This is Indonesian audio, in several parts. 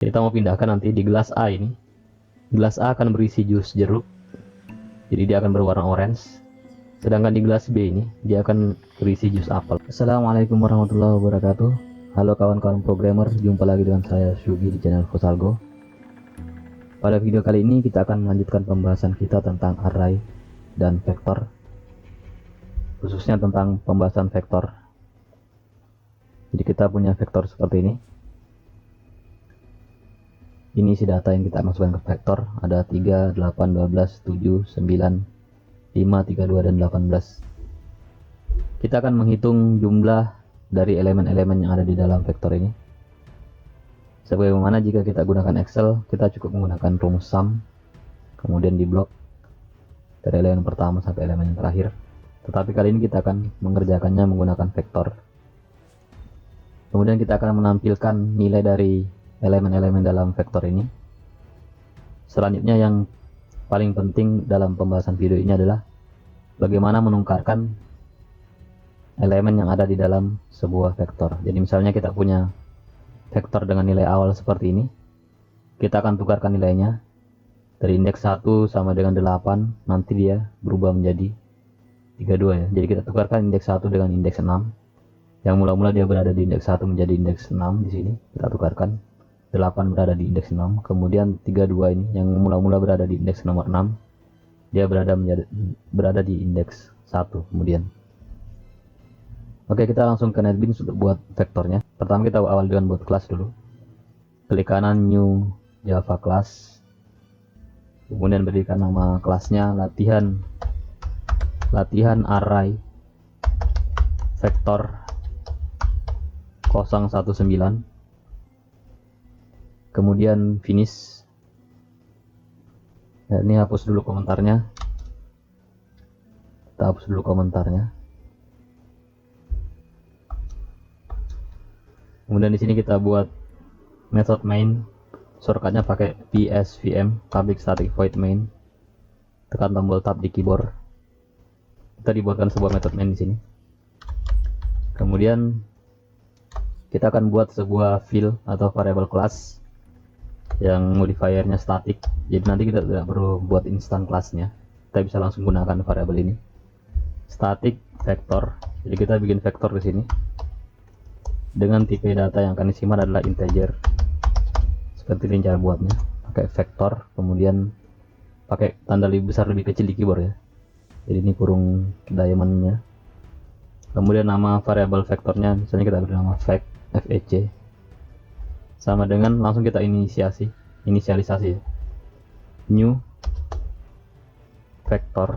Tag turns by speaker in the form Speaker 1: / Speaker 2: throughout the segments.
Speaker 1: Kita mau pindahkan nanti di gelas A ini. Gelas A akan berisi jus jeruk, jadi dia akan berwarna orange. Sedangkan di gelas B ini dia akan berisi jus apel. Assalamualaikum warahmatullahi wabarakatuh. Halo kawan-kawan programmer, jumpa lagi dengan saya Shugi di channel Fusalgo. Pada video kali ini kita akan melanjutkan pembahasan kita tentang array dan vektor, khususnya tentang pembahasan vektor. Jadi kita punya vektor seperti ini. Ini isi data yang kita masukkan ke vektor, ada 3, 8, 12, 7, 9, 5, 32, dan 18. Kita akan menghitung jumlah dari elemen-elemen yang ada di dalam vektor ini. Sebagaimana jika kita gunakan Excel, kita cukup menggunakan rumus sum, kemudian di blok dari elemen pertama sampai elemen yang terakhir. Tetapi kali ini kita akan mengerjakannya menggunakan vektor. Kemudian kita akan menampilkan nilai dari elemen-elemen dalam vektor ini. Selanjutnya yang paling penting dalam pembahasan video ini adalah bagaimana menukarkan elemen yang ada di dalam sebuah vektor. Jadi misalnya kita punya vektor dengan nilai awal seperti ini, kita akan tukarkan nilainya dari indeks 1 sama dengan 8, nanti dia berubah menjadi 32 ya. Jadi kita tukarkan indeks 1 dengan indeks 6. Yang mula-mula dia berada di indeks 1 menjadi indeks 6 di sini. Kita tukarkan 8 berada di indeks 6, kemudian 32 ini yang mula-mula berada di indeks nomor 6, dia berada di indeks 1 kemudian. Oke, kita langsung ke NetBeans untuk buat vektornya. Pertama kita awal dengan buat kelas dulu. Klik kanan new Java class, kemudian berikan nama kelasnya latihan array vektor 019, kemudian finish. Ya, ini hapus dulu komentarnya, kita hapus dulu komentarnya. Kemudian di sini kita buat method main, shortcutnya pakai psvm public static void main. Tekan tombol tab di keyboard. Kita dibuatkan sebuah method main di sini. Kemudian kita akan buat sebuah field atau variable class yang modifiernya static. Jadi nanti kita tidak perlu buat instan kelasnya, kita bisa langsung gunakan variabel ini, static vektor. Jadi kita bikin vektor di sini dengan tipe data yang akan disimpan adalah integer. Seperti ini cara buatnya, pakai vektor, kemudian pakai tanda lebih besar lebih kecil di keyboard ya. Jadi ini kurung diamondnya. Kemudian nama variabel vektornya misalnya kita beri nama vec, sama dengan langsung kita inisialisasi ya. New vektor,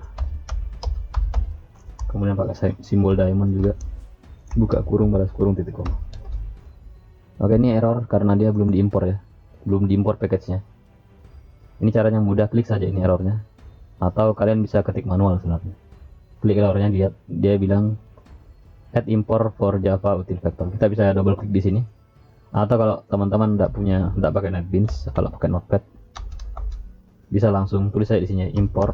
Speaker 1: kemudian pakai simbol diamond juga, buka kurung balas kurung titik koma. Oke, ini error karena dia belum diimpor ya, belum diimpor package-nya. Ini caranya mudah, klik saja ini errornya, atau kalian bisa ketik manual sebenarnya. Klik errornya, dia bilang add import for Java util vector. Kita bisa double klik di sini. Atau kalau teman-teman tidak pakai NetBeans, kalau pakai Notepad, bisa langsung tulis saja di sini import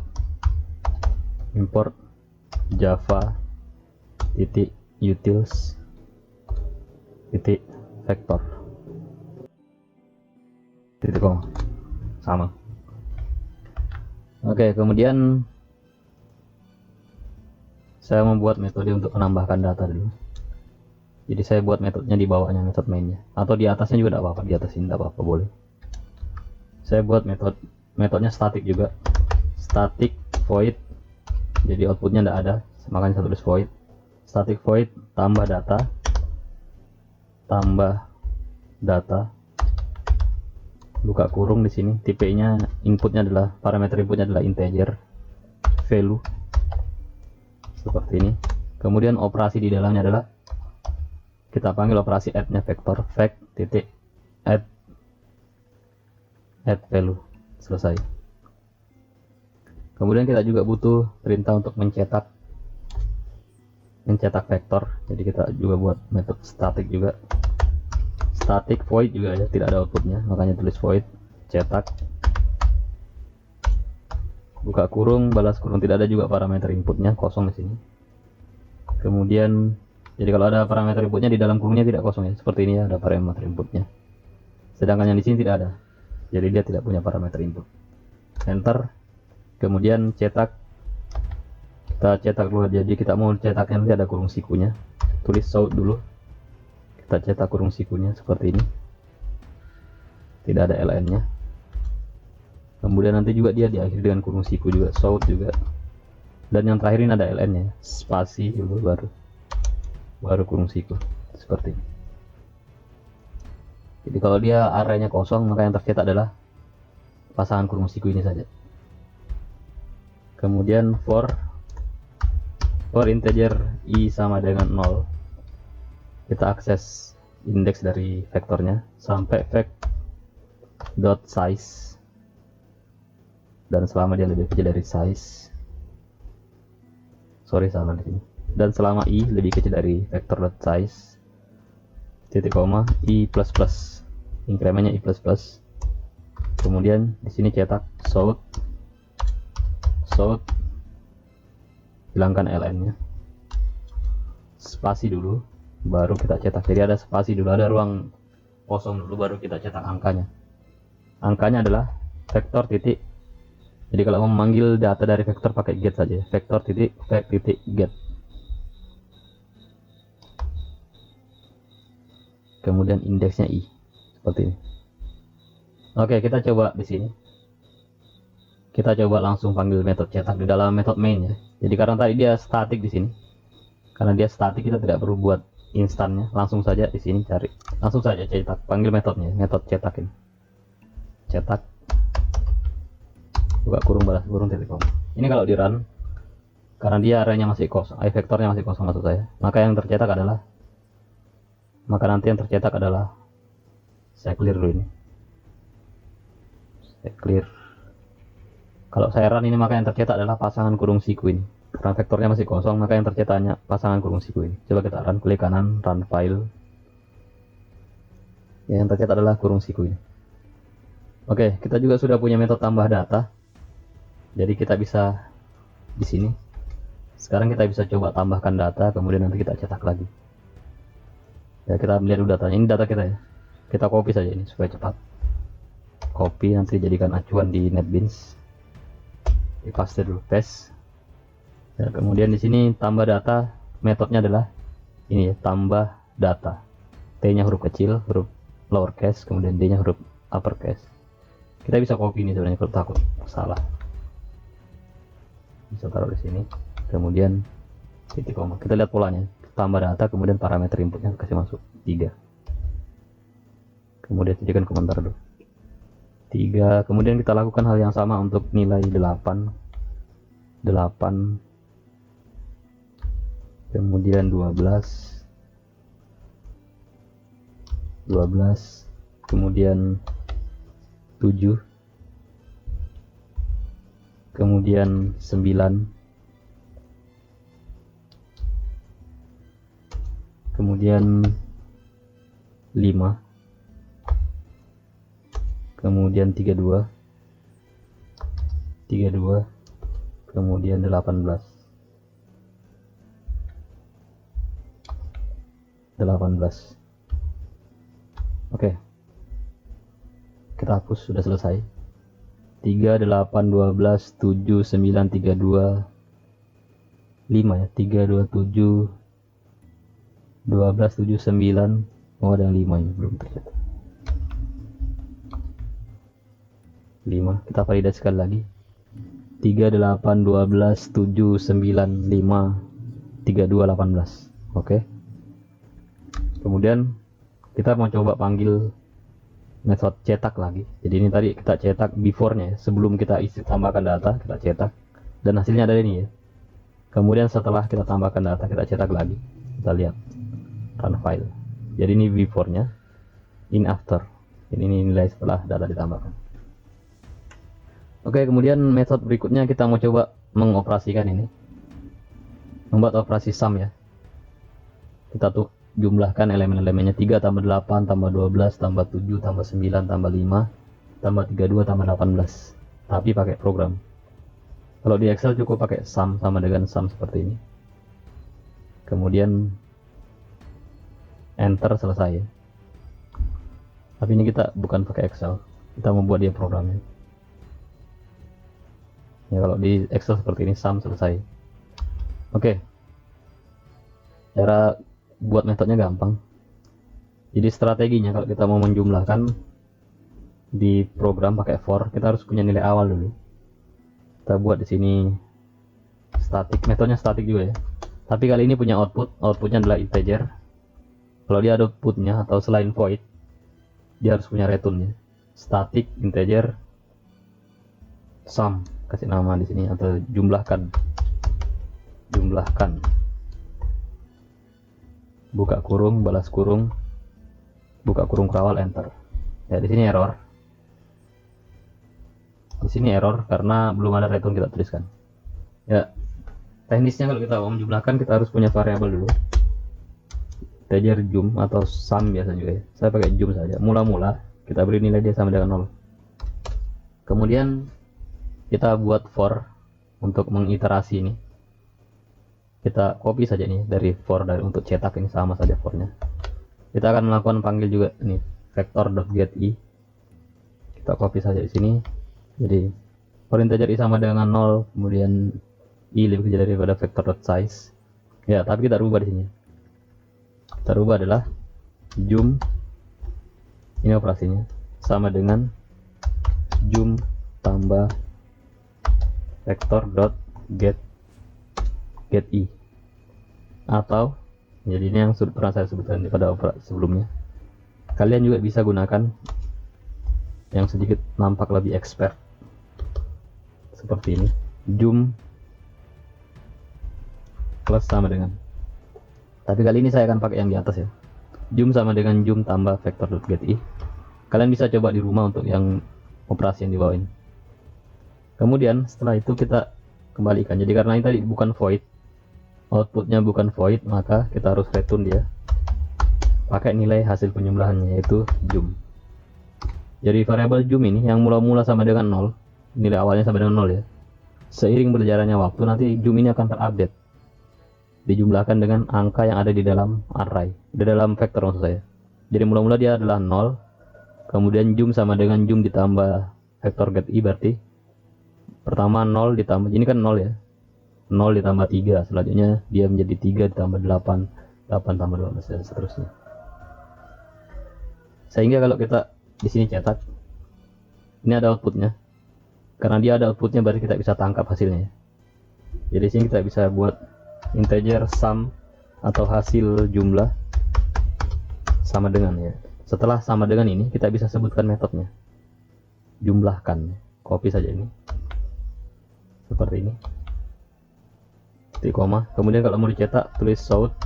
Speaker 1: Java utils vector sama. Oke, kemudian saya membuat metode untuk menambahkan data dulu. Jadi saya buat metodenya di bawahnya, metode mainnya, atau di atasnya juga tidak apa-apa, di atas ini tidak apa-apa, boleh. Saya buat metodenya static juga, static void. Jadi outputnya tidak ada, makanya saya tulis void. Static void tambah data, buka kurung di sini. Tipenya parameter inputnya adalah integer value seperti ini. Kemudian operasi di dalamnya adalah kita panggil operasi add-nya vektor, vec.add value. Selesai. Kemudian kita juga butuh perintah untuk mencetak vektor. Jadi kita juga buat metode static juga, static void juga ya, tidak ada outputnya, makanya tulis void cetak, buka kurung balas kurung, tidak ada juga parameter inputnya, kosong di sini. Kemudian jadi kalau ada parameter inputnya di dalam kurungnya tidak kosong ya, seperti ini ya, ada parameter inputnya. sedangkan yang di sini tidak ada, jadi dia tidak punya parameter input. Enter, kemudian cetak. Kita cetak dulu, jadi kita mau cetaknya nanti ada kurung sikunya, tulis south dulu, kita cetak kurung sikunya seperti ini, tidak ada ln nya. Kemudian nanti juga dia diakhiri dengan kurung siku juga, south juga, dan yang terakhir ini ada ln nya, spasi dulu baru kurung siku seperti ini. Jadi kalau dia arraynya kosong, maka yang tercetak adalah pasangan kurung siku ini saja. Kemudian for integer i sama dengan 0, kita akses indeks dari vektornya sampai vec.size, dan selama dia lebih kecil dari size, salah di sini, dan selama i lebih kecil dari vector.size, titik koma i plus plus, inkremennya i plus plus. Kemudian di sini cetak south, hilangkan ln nya, spasi dulu baru kita cetak. Jadi ada spasi dulu, ada ruang kosong dulu, baru kita cetak angkanya. Angkanya adalah vektor titik, jadi kalau mau memanggil data dari vektor pakai get saja, vektor titik vec titik get. Kemudian indeksnya i seperti ini. Oke, kita coba di sini. Kita coba langsung panggil metode cetak di dalam metode main ya. Jadi karena tadi dia statik di sini, karena dia statik kita tidak perlu buat instannya, langsung saja di sini cari, langsung saja cetak, panggil metodenya, metode cetak ini. Cetak, buka kurung balas kurung titik koma. Ini kalau di run, karena dia arraynya masih kosong, vektornya masih kosong maksud saya, maka yang tercetak adalah, nanti yang tercetak adalah, saya clear dulu ini, saya clear. Kalau saya run ini, maka yang tercetak adalah pasangan kurung siku ini. Karena vektornya masih kosong, maka yang tercetaknya pasangan kurung siku ini. Coba kita run, klik kanan, run file. Yang tercetak adalah kurung siku ini. Oke, kita juga sudah punya metode tambah data. Jadi kita bisa di sini. Sekarang kita bisa coba tambahkan data, kemudian nanti kita cetak lagi. Ya, kita lihat dulu datanya. Ini data kita ya. Kita copy saja ini supaya cepat. Copy, nanti jadikan acuan di NetBeans. Paste dulu, paste. Ya, kemudian di sini tambah data, metodenya adalah ini ya, tambah data. T-nya huruf kecil, huruf lowercase, kemudian D-nya huruf uppercase. Kita bisa copy ini sebenarnya kalau takut salah. Bisa taruh di sini. Kemudian titik koma. Kita lihat polanya. Tambah data, kemudian parameter inputnya kasih masuk 3. Kemudian jadikan komentar dulu. 3, kemudian kita lakukan hal yang sama untuk nilai 8, kemudian 12, kemudian 7, kemudian 9, kemudian 5, kemudian 32, kemudian 18. Oke, kita hapus, sudah selesai. 3, 8, 12, 7, 9, 32, 5 ya, 3, 2, 7, 12, 7, 9. Oh, ada yang 5 ini belum tercatat. 5, kita validasi sekali lagi. 3, 8, 12, 7, 9, 5, 32, 18. Oke. Kemudian kita mau coba panggil metode cetak lagi. Jadi ini tadi kita cetak before-nya ya, sebelum kita isi tambahkan data, kita cetak dan hasilnya ada ini ya. Kemudian setelah kita tambahkan data, kita cetak lagi. Kita lihat run file. Jadi ini before-nya, in after. Ini nilai setelah data ditambahkan. Oke, kemudian metode berikutnya kita mau coba mengoperasikan ini, membuat operasi sum ya. Kita tuh jumlahkan elemen-elemennya, 3 tambah 8 tambah 12 tambah 7 tambah 9 tambah 5 tambah 32 tambah 18, tapi pakai program. Kalau di Excel cukup pakai sum, sama dengan sum seperti ini. Kemudian enter, selesai ya. Tapi ini kita bukan pakai Excel, kita membuat dia programnya. Ya kalau di Excel seperti ini, sum selesai. Oke, cara buat metodenya gampang. Jadi strateginya kalau kita mau menjumlahkan di program pakai for, kita harus punya nilai awal dulu. Kita buat di sini static, metodenya static juga ya. Tapi kali ini punya outputnya adalah integer. Kalau dia ada outputnya atau selain void, dia harus punya returnnya. Static integer sum, kasih nama di sini, atau jumlahkan. Buka kurung, balas kurung, buka kurung kawal, enter. Ya di sini error. Di sini error karena belum ada return kita tuliskan. Ya, teknisnya kalau kita mau menjumlahkan kita harus punya variabel dulu. Integer jum atau sum biasa juga ya. Saya pakai jum saja. Mula-mula kita beri nilai dia sama dengan 0. Kemudian kita buat for untuk mengiterasi ini. Kita copy saja nih dari for untuk cetak ini, sama saja fornya. Kita akan melakukan panggil juga ini vector.getI. Kita copy saja di sini. Jadi for integer i sama dengan 0, kemudian i lebih kecil daripada vector.size. Ya, tapi kita rubah di sini. Kita rubah adalah jum, ini operasinya sama dengan jum tambah vector.getI, atau jadi ini yang pernah saya sebutkan pada operasi sebelumnya. Kalian juga bisa gunakan yang sedikit nampak lebih expert seperti ini, jum plus sama dengan, tapi kali ini saya akan pakai yang di atas ya, jum sama dengan jum tambah vector.getI. Kalian bisa coba di rumah untuk yang operasi yang di bawah ini. Kemudian setelah itu kita kembalikan. Jadi karena ini tadi bukan void, outputnya bukan void, maka kita harus return dia pakai nilai hasil penjumlahannya, yaitu jum. Jadi variabel jum ini yang mula-mula sama dengan 0, nilai awalnya sama dengan 0 ya. Seiring berjalannya waktu nanti jum ini akan terupdate, dijumlahkan dengan angka yang ada di dalam array, di dalam vektor maksud saya. Jadi mula-mula dia adalah 0, kemudian jum sama dengan jum ditambah vektor getI, berarti pertama 0 ditambah, ini kan 0 ya, 0 ditambah 3, selanjutnya dia menjadi 3 ditambah 8, 8 tambah 12 dan seterusnya. Sehingga kalau kita di sini cetak, ini ada outputnya. Karena dia ada outputnya berarti kita bisa tangkap hasilnya. Jadi di sini kita bisa buat integer sum atau hasil jumlah sama dengan ya. Setelah sama dengan ini kita bisa sebutkan metodenya. Jumlahkan. Copy saja ini. Seperti ini. Titik koma. Kemudian kalau mau dicetak tulis south,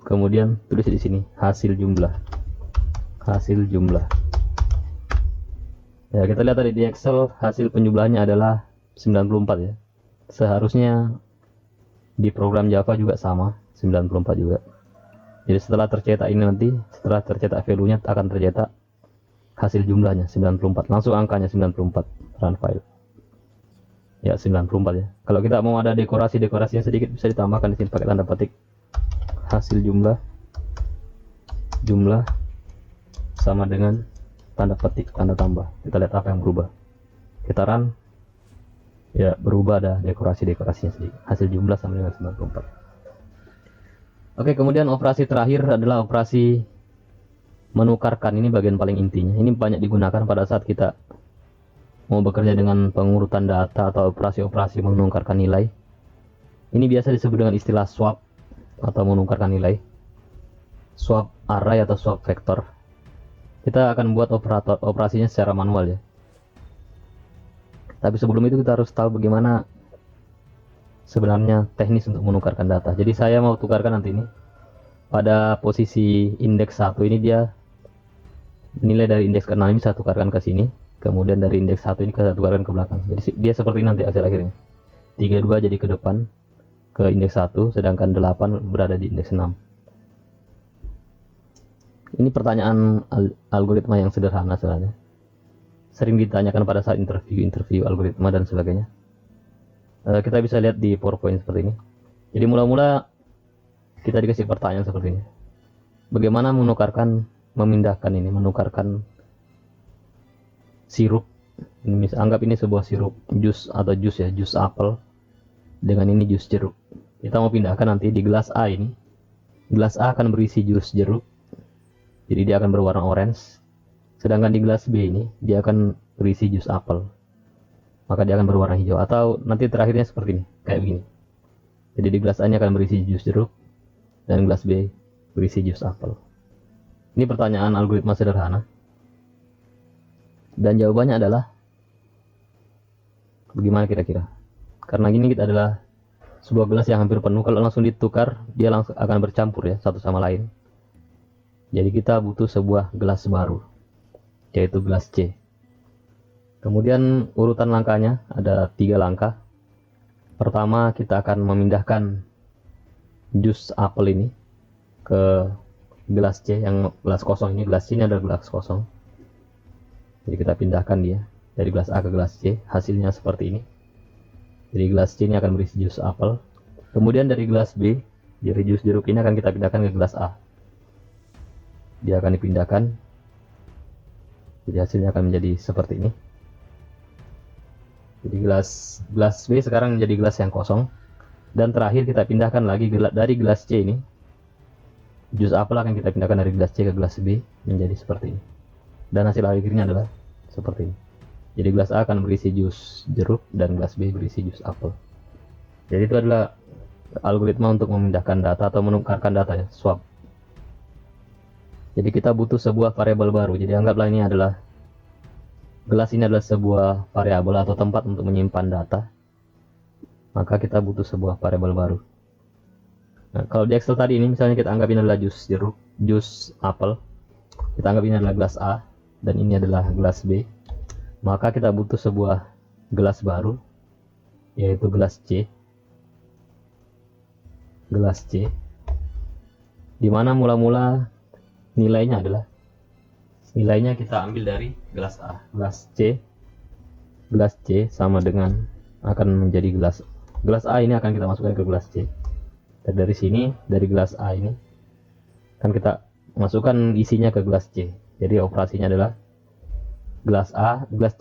Speaker 1: kemudian tulis di sini hasil jumlah. Hasil jumlah. Ya, kita lihat tadi di Excel hasil penjumlahannya adalah 94 ya. Seharusnya di program Java juga sama, 94 juga. Jadi setelah tercetak ini nanti, setelah tercetak value-nya akan tercetak hasil jumlahnya 94. Langsung angkanya 94, run file. Ya, 94 ya. Kalau kita mau ada dekorasi-dekorasi yang sedikit bisa ditambahkan di sini pakai tanda petik. Hasil jumlah sama dengan tanda petik, tanda tambah. Kita lihat apa yang berubah. Kita run. Ya, berubah, ada dekorasi-dekorasinya sedikit. Hasil jumlah sama dengan 94. Oke, kemudian operasi terakhir adalah operasi menukarkan. Ini bagian paling intinya. Ini banyak digunakan pada saat kita mau bekerja dengan pengurutan data atau operasi-operasi menukarkan nilai. Ini biasa disebut dengan istilah swap atau menukarkan nilai. Swap array atau swap vektor. Kita akan buat operasinya secara manual ya. Tapi sebelum itu kita harus tahu bagaimana sebenarnya teknis untuk menukarkan data. Jadi saya mau tukarkan nanti ini pada posisi indeks 1 ini, dia nilai dari indeks ke-6 ini saya tukarkan ke sini, kemudian dari indeks 1 ini saya tukarkan ke belakang. Jadi dia seperti ini nanti hasil akhirnya. 32 jadi ke depan ke indeks 1, sedangkan 8 berada di indeks 6. Ini pertanyaan algoritma yang sederhana sebenarnya. Sering ditanyakan pada saat interview algoritma dan sebagainya. Kita bisa lihat di PowerPoint seperti ini. Jadi mula-mula kita dikasih pertanyaan seperti ini. Bagaimana menukarkan memindahkan ini, menukarkan sirup. Anggap ini sebuah sirup jus atau jus ya, jus apel dengan ini jus jeruk. Kita mau pindahkan nanti di gelas A ini. Gelas A akan berisi jus jeruk, jadi dia akan berwarna orange. Sedangkan di gelas B ini dia akan berisi jus apel, maka dia akan berwarna hijau. Atau nanti terakhirnya seperti ini, kayak begini. Jadi di gelas A ini akan berisi jus jeruk, dan gelas B berisi jus apel. Ini pertanyaan algoritma sederhana, dan jawabannya adalah bagaimana kira-kira? Karena gini, kita adalah sebuah gelas yang hampir penuh. Kalau langsung ditukar, dia langsung akan bercampur ya, satu sama lain. Jadi kita butuh sebuah gelas baru, yaitu gelas C. Kemudian urutan langkahnya ada 3 langkah. Pertama, kita akan memindahkan jus apel ini ke gelas C, yang gelas kosong ini. Gelas C ini adalah gelas kosong, jadi kita pindahkan dia dari gelas A ke gelas C. Hasilnya seperti ini. Jadi gelas C ini akan berisi jus apel. Kemudian dari gelas B, dari jus jeruk ini akan kita pindahkan ke gelas A. Dia akan dipindahkan, jadi hasilnya akan menjadi seperti ini. Jadi gelas B sekarang menjadi gelas yang kosong. Dan terakhir kita pindahkan lagi dari gelas C ini, jus apel akan kita pindahkan dari gelas C ke gelas B menjadi seperti ini. Dan hasil akhirnya adalah seperti ini. Jadi gelas A akan berisi jus jeruk dan gelas B berisi jus apel. Jadi itu adalah algoritma untuk memindahkan data atau menukarkan data ya, swap. Jadi kita butuh sebuah variabel baru. Jadi anggaplah ini adalah gelas ini adalah sebuah variabel atau tempat untuk menyimpan data. Maka kita butuh sebuah variabel baru. Nah, kalau di Excel tadi ini misalnya kita anggap ini adalah jus jeruk, jus apel. Kita anggap ini adalah gelas A dan ini adalah gelas B. Maka kita butuh sebuah gelas baru, yaitu gelas C. Gelas C, dimana mula-mula nilainya kita ambil dari gelas A. Gelas C sama dengan akan menjadi gelas A ini akan kita masukkan ke gelas C. Dan dari sini, dari gelas A ini akan kita masukkan isinya ke gelas C. Jadi operasinya adalah gelas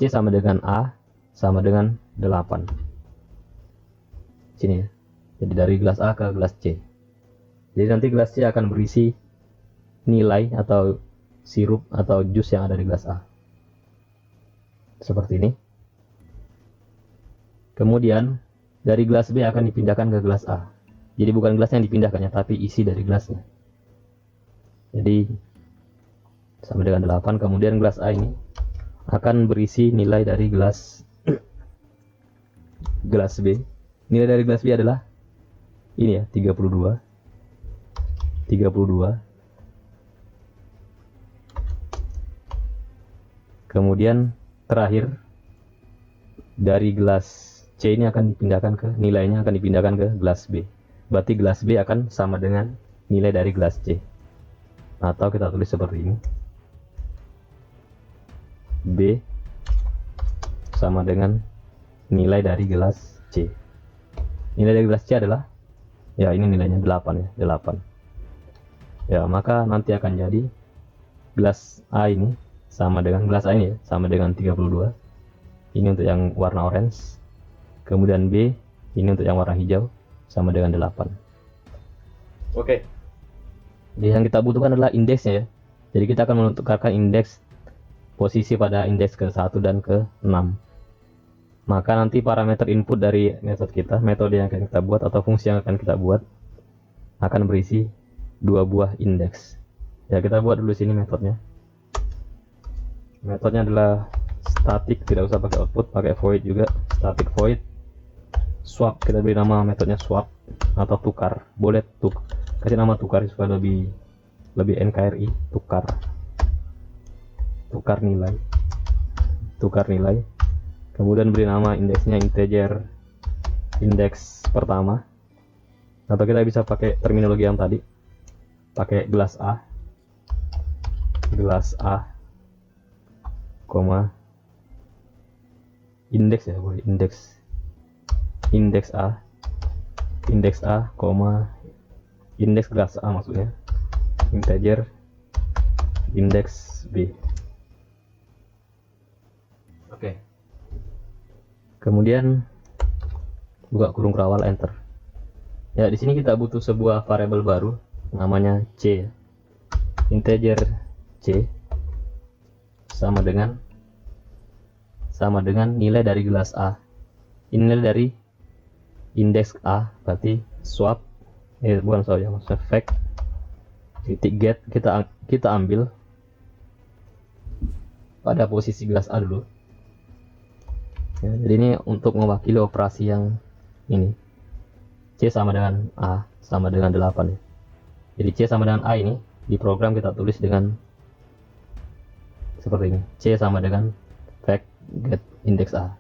Speaker 1: C sama dengan A sama dengan 8. Sini ya. Jadi dari gelas A ke gelas C. Jadi nanti gelas C akan berisi nilai atau sirup atau jus yang ada di gelas A. Seperti ini. Kemudian dari gelas B akan dipindahkan ke gelas A. Jadi bukan gelasnya yang dipindahkannya, tapi isi dari gelasnya. Jadi sama dengan 8. Kemudian gelas A ini akan berisi nilai dari gelas B. Nilai dari gelas B adalah ini ya, 32. Kemudian terakhir dari gelas C ini akan dipindahkan ke nilainya akan dipindahkan ke gelas B. Berarti gelas B akan sama dengan nilai dari gelas C. Atau kita tulis seperti ini. B sama dengan nilai dari gelas C. Nilai dari gelas C adalah, ya ini nilainya 8 ya, 8. Ya, maka nanti akan jadi gelas A ini sama dengan gelas A ini ya, sama dengan 32. Ini untuk yang warna orange. Kemudian B ini untuk yang warna hijau sama dengan 8. Oke. Jadi yang kita butuhkan adalah indeksnya ya. Jadi kita akan menentukan indeks posisi pada indeks ke-1 dan ke-6. Maka nanti parameter input dari metode yang akan kita buat atau fungsi yang akan kita buat akan berisi 2 buah indeks. Ya, kita buat dulu sini metodenya. Metodenya adalah static, tidak usah pakai output, pakai void juga, static void. Swap, kita beri nama metodenya swap atau tukar. Boleh kasih nama tukar supaya lebih NKRI, tukar nilai. Kemudian beri nama indeksnya integer indeks pertama, atau kita bisa pakai terminologi yang tadi, pakai gelas A, indeks ya, boleh indeks A, indeks gelas A maksudnya, integer indeks B. Oke. Kemudian buka kurung kerawal, enter. Ya, di sini kita butuh sebuah variabel baru namanya C. Integer C sama dengan nilai dari gelas A. Ini nilai dari indeks A, berarti swap bukan swap ya, maksudnya fact titik get kita ambil pada posisi gelas A dulu. Ya, jadi ini untuk mewakili operasi yang ini. C sama dengan A sama dengan 8 ya. Jadi C sama dengan A ini di program kita tulis dengan seperti ini. C sama dengan fact get index A.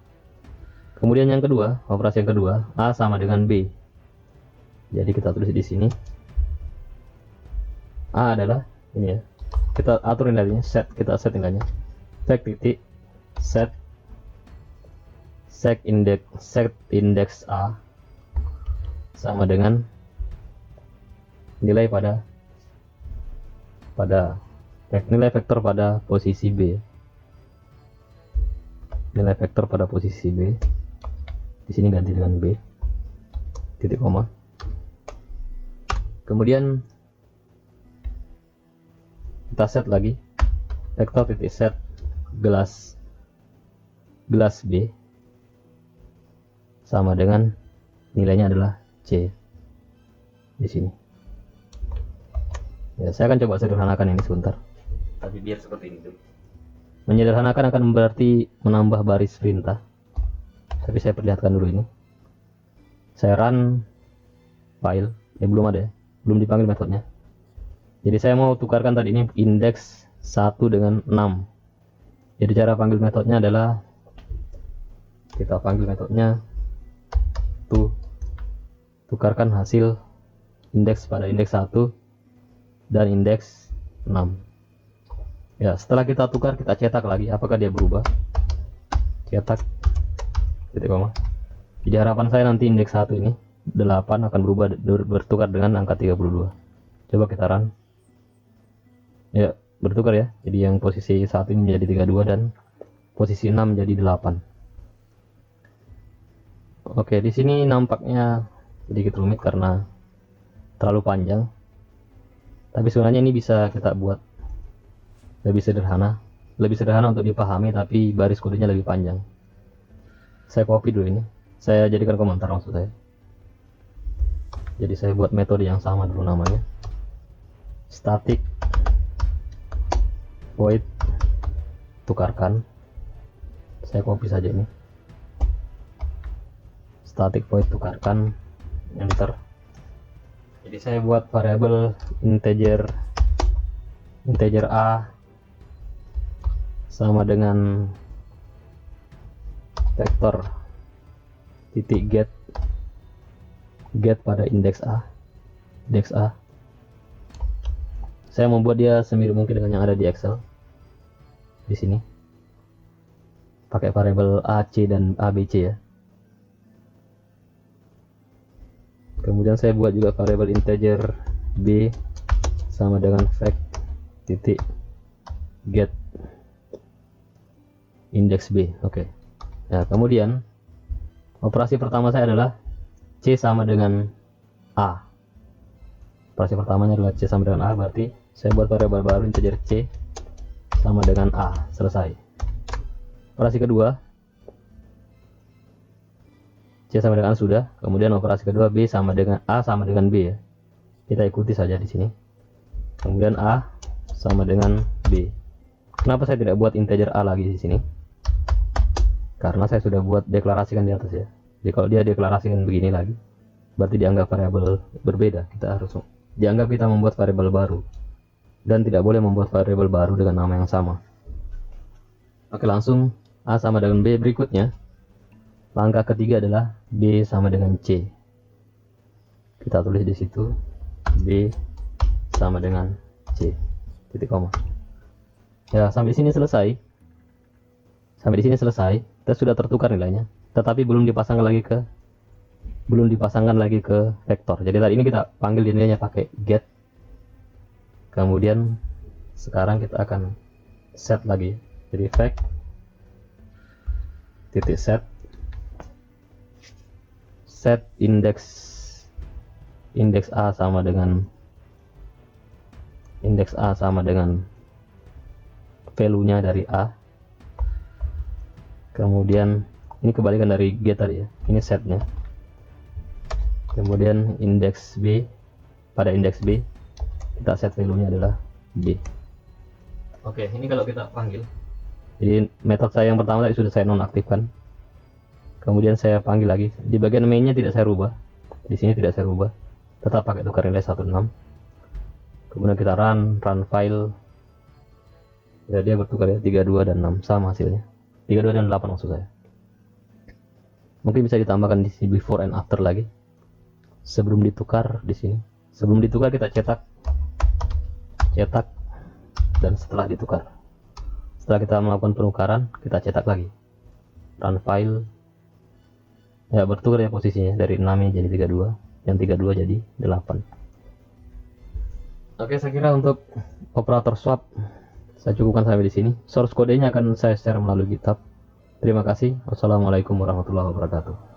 Speaker 1: Kemudian yang kedua, operasi yang kedua, A sama dengan B. Jadi kita tulis di sini. A adalah ini ya. Kita atur nilainya, kita set nilainya. Fact titik set index A sama dengan nilai nilai vektor pada posisi B. Nilai vektor pada posisi B. Di sini ganti dengan B. Titik koma. Kemudian kita set lagi vektor titik set gelas B sama dengan nilainya adalah C di sini. Ya, saya akan coba sederhanakan ini sebentar. Tapi biar seperti ini dulu. Menyederhanakan akan berarti menambah baris perintah. Tapi saya perlihatkan dulu ini. Saya run file, belum ada ya, belum dipanggil metodenya. Jadi saya mau tukarkan tadi ini indeks 1 dengan 6. Jadi cara panggil metodenya adalah kita panggil metodnya tukarkan hasil indeks pada indeks 1 dan indeks 6. Ya, setelah kita tukar, kita cetak lagi apakah dia berubah. Cetak titik koma. Jadi harapan saya nanti indeks 1 ini 8 akan bertukar dengan angka 32. Coba kita run. Ya, bertukar ya. Jadi yang posisi 1 ini menjadi 32 dan posisi 6 menjadi 8. Oke, di sini nampaknya sedikit rumit karena terlalu panjang. Tapi sebenarnya ini bisa kita buat lebih sederhana untuk dipahami, tapi baris kodenya lebih panjang. Saya copy dulu ini, saya jadikan komentar maksud saya. Jadi saya buat metode yang sama dulu namanya static void tukarkan. Saya copy saja ini, static void tukarkan, enter. Jadi saya buat variabel integer A sama dengan vektor titik get pada indeks A. Saya membuat dia semirip mungkin dengan yang ada di Excel. Di sini pakai variabel AC dan ABC ya. Kemudian saya buat juga variabel integer B sama dengan fact titik get index B. Oke. Nah, kemudian operasi pertama saya adalah C sama dengan A. Operasi pertamanya adalah C sama dengan A, berarti saya buat variabel baru integer C sama dengan A. Selesai. Operasi kedua C sama dengan A sudah. Kemudian operasi kedua B sama dengan A sama dengan B ya. Kita ikuti saja di sini. Kemudian A sama dengan B. Kenapa saya tidak buat integer A lagi di sini? Karena saya sudah buat deklarasikan di atas ya. Jadi kalau dia deklarasikan begini lagi, berarti dianggap variabel berbeda. Kita harus dianggap kita membuat variabel baru, dan tidak boleh membuat variabel baru dengan nama yang sama. Oke, langsung A sama dengan B. Berikutnya langkah ketiga adalah B sama dengan C. Kita tulis di situ B sama dengan C. Titik koma. Ya, sampai sini selesai. Kita sudah tertukar nilainya, tetapi belum dipasangkan lagi ke vektor. Jadi tadi ini kita panggil nilainya pakai get. Kemudian Sekarang kita akan set lagi, jadi fact titik set indeks A sama dengan value-nya dari A. Kemudian ini kebalikan dari get tadi ya, ini setnya. Kemudian indeks B, pada indeks B kita set value-nya adalah B. Oke, ini kalau kita panggil, jadi metode saya yang pertama tadi sudah saya nonaktifkan. Kemudian saya panggil lagi, di bagian main-nya tidak saya rubah, di sini tidak saya rubah, tetap pakai tukar nilai 16. Kemudian kita run file, ya dia bertukar ya, 32 dan 6 sama hasilnya, 32 dan 8 maksud saya. Mungkin bisa ditambahkan di sini before and after lagi, sebelum ditukar. Di sini sebelum ditukar kita cetak, dan setelah ditukar. Setelah kita melakukan penukaran, kita cetak lagi, run file, ya bertukar ya posisinya, dari 6 jadi 32, yang 32 jadi 8. Oke, saya kira untuk operator swap saya cukupkan sampai di sini. Source kodenya akan saya share melalui GitHub. Terima kasih. Wassalamualaikum warahmatullahi wabarakatuh.